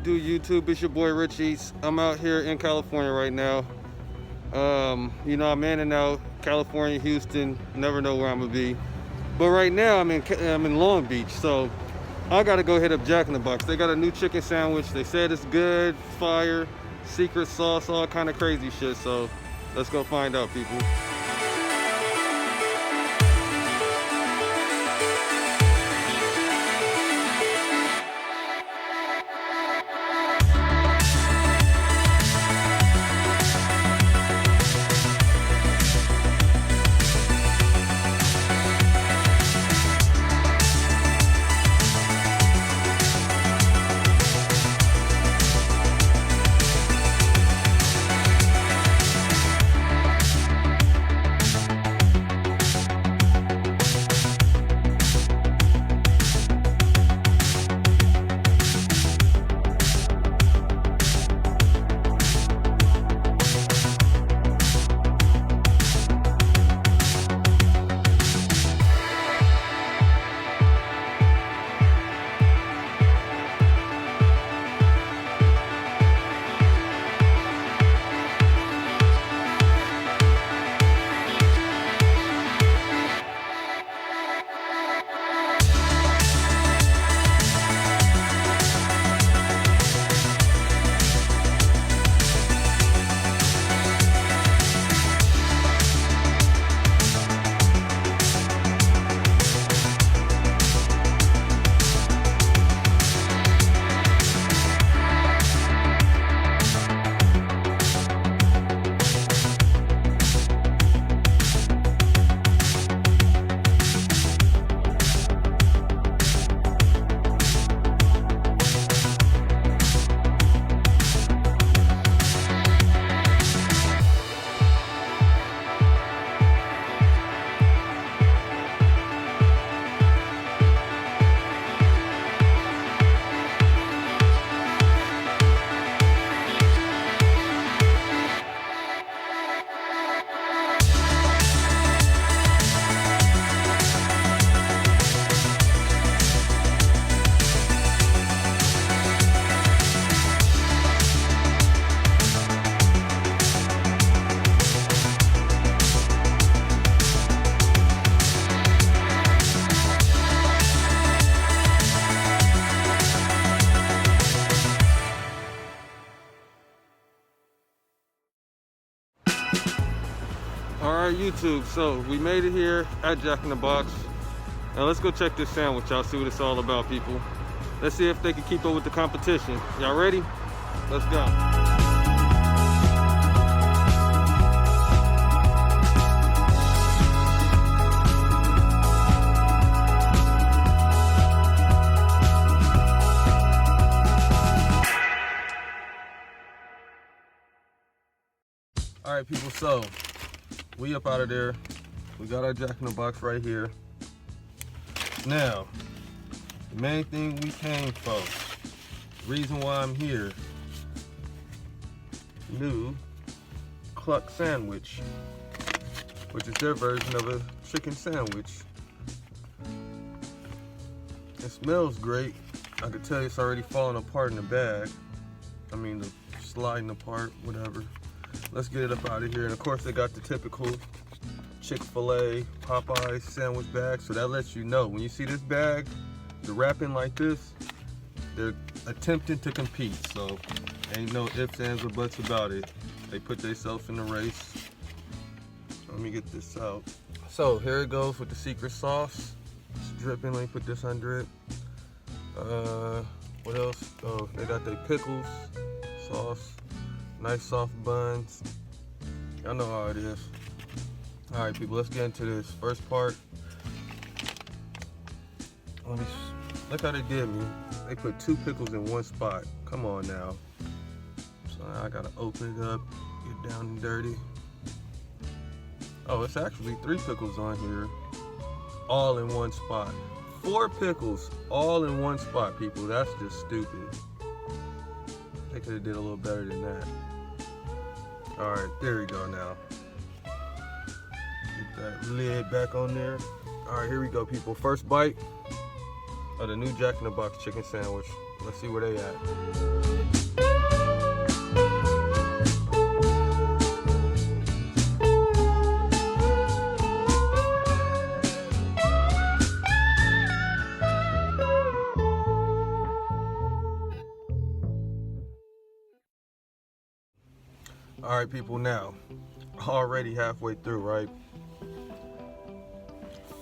you do YouTube? It's your boy Rich Eats. I'm out here in California right now. I'm in and out, California, Houston, never know where I'm gonna be. But right now I'm in Long Beach, so I gotta go hit up Jack in the Box. They got a new chicken sandwich. They said it's good, fire, secret sauce, all kind of crazy shit. So let's go find out, people. Alright, YouTube, so we made it here at Jack in the Box. Now let's go check this sandwich out, see what it's all about, people. Let's see if they can keep up with the competition. Y'all ready? Let's go. Alright, people, so we up out of there. We got our Jack in the Box right here. Now, the main thing we came for, reason why I'm here, new cluck sandwich, which is their version of a chicken sandwich. It smells great. I can tell you it's already falling apart in the bag. I mean, the sliding apart, whatever. Let's get it up out of here. And of course, they got the typical Chick-fil-A, Popeyes sandwich bag. So that lets you know, when you see this bag, the wrapping like this, they're attempting to compete. So ain't no ifs, ands, or buts about it. They put themselves in the race. Let me get this out. So here it goes with the secret sauce. It's dripping. Let me put this under it. What else? Oh, they got their pickles, sauce. Nice soft buns. Y'all know how it is. All right, people, let's get into this first part. Look how they did me. They put 2 pickles in one spot. Come on now. So now I gotta open it up, get down and dirty. Oh, it's actually 3 pickles on here, all in one spot. 4 pickles, all in one spot, people. That's just stupid. They could have did a little better than that. All right, there we go now. Get that lid back on there. All right, here we go, people. First bite of the new Jack in the Box chicken sandwich. Let's see where they at. All right, people, now, already halfway through, right?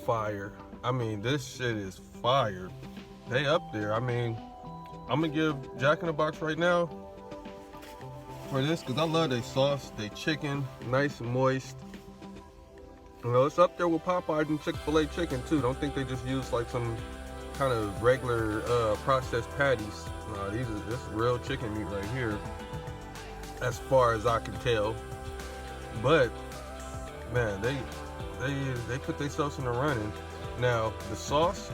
Fire. I mean, this shit is fire. They up there. I mean, I'm gonna give Jack in the Box right now for this because I love their sauce, they chicken, nice and moist. You know, it's up there with Popeyes and Chick-fil-A chicken too. Don't think they just use like some kind of regular processed patties. No, this is real chicken meat right here, as far as I can tell. But man, they put themselves in the running. Now the sauce,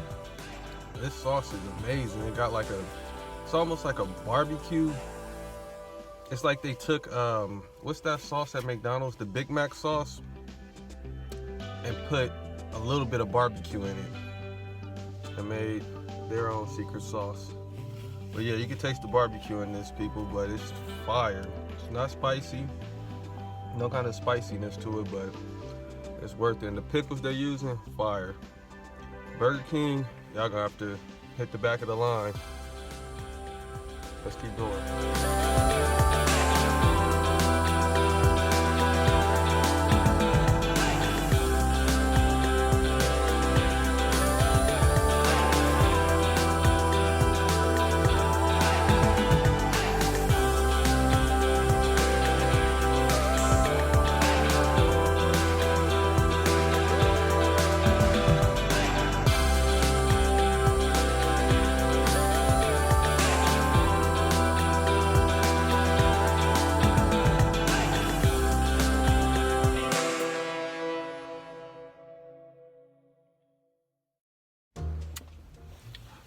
this sauce is amazing. It got like it's almost like a barbecue. It's like they took what's that sauce at McDonald's, the Big Mac sauce, and put a little bit of barbecue in it and made their own secret sauce. But yeah, you can taste the barbecue in this, people, but it's fire. It's not spicy, no kind of spiciness to it, but it's worth it. And the pickles they're using, fire. Burger King, y'all gonna have to hit the back of the line. Let's keep going.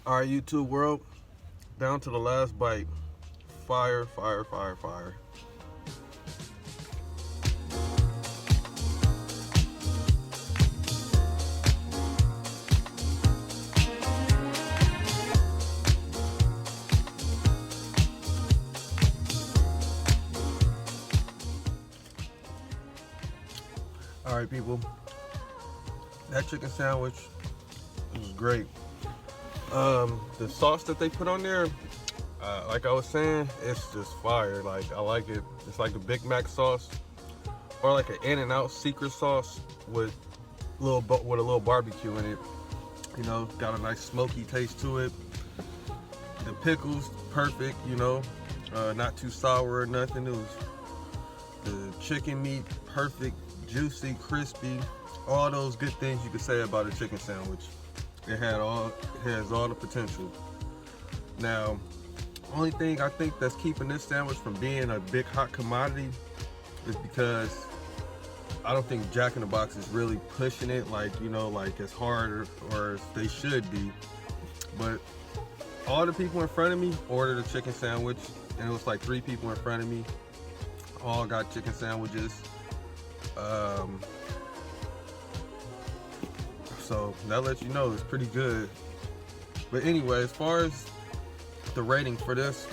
All right, YouTube world, down to the last bite. Fire, fire, fire, fire. All right, people, that chicken sandwich was great. The sauce that they put on there, like I was saying, it's just fire. Like, I like it. It's like a Big Mac sauce, or like an In-N-Out secret sauce with a little barbecue in it. You know, got a nice smoky taste to it. The pickles, perfect. You know, not too sour or nothing. It was the chicken meat, perfect, juicy, crispy. All those good things you could say about a chicken sandwich. It has all the potential. Now, only thing I think that's keeping this sandwich from being a big hot commodity is because I don't think Jack in the Box is really pushing it like, you know, like as hard or as they should be. But all the people in front of me ordered a chicken sandwich, and it was like 3 people in front of me, all got chicken sandwiches. So that lets you know it's pretty good. But anyway, as far as the rating for this,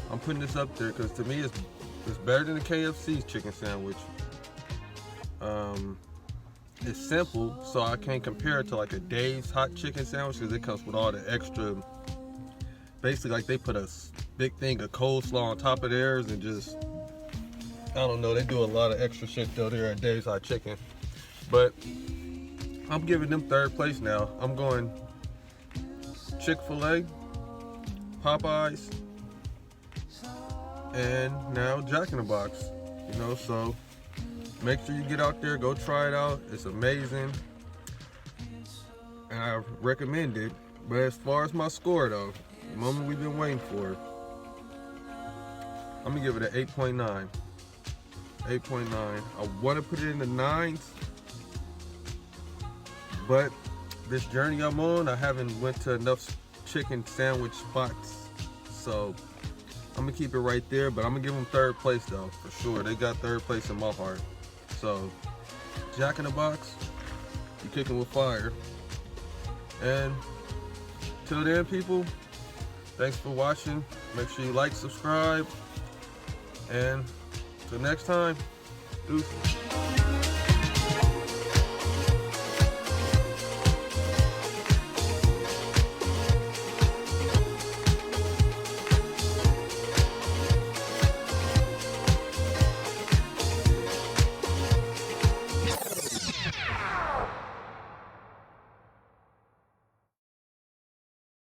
I'm putting this up there because to me it's better than the KFC's chicken sandwich. It's simple, so I can't compare it to like a Dave's hot chicken sandwich because it comes with all the extra. Basically, like they put a big thing of coleslaw on top of theirs and just, I don't know, they do a lot of extra shit though there at Dave's Hot Chicken. But I'm giving them 3rd place now. I'm going Chick-fil-A, Popeyes, and now Jack in the Box. You know, so make sure you get out there, go try it out. It's amazing, and I recommend it. But as far as my score though, the moment we've been waiting for, I'm gonna give it an 8.9. 8.9. I want to put it in the 9s. But this journey I'm on, I haven't went to enough chicken sandwich spots, so I'm gonna keep it right there. But I'm gonna give them 3rd place though, for sure. They got 3rd place in my heart. So Jack in the Box, you kicking with fire. And till then, people, Thanks for watching. Make sure you like, subscribe, and till next time, deuces.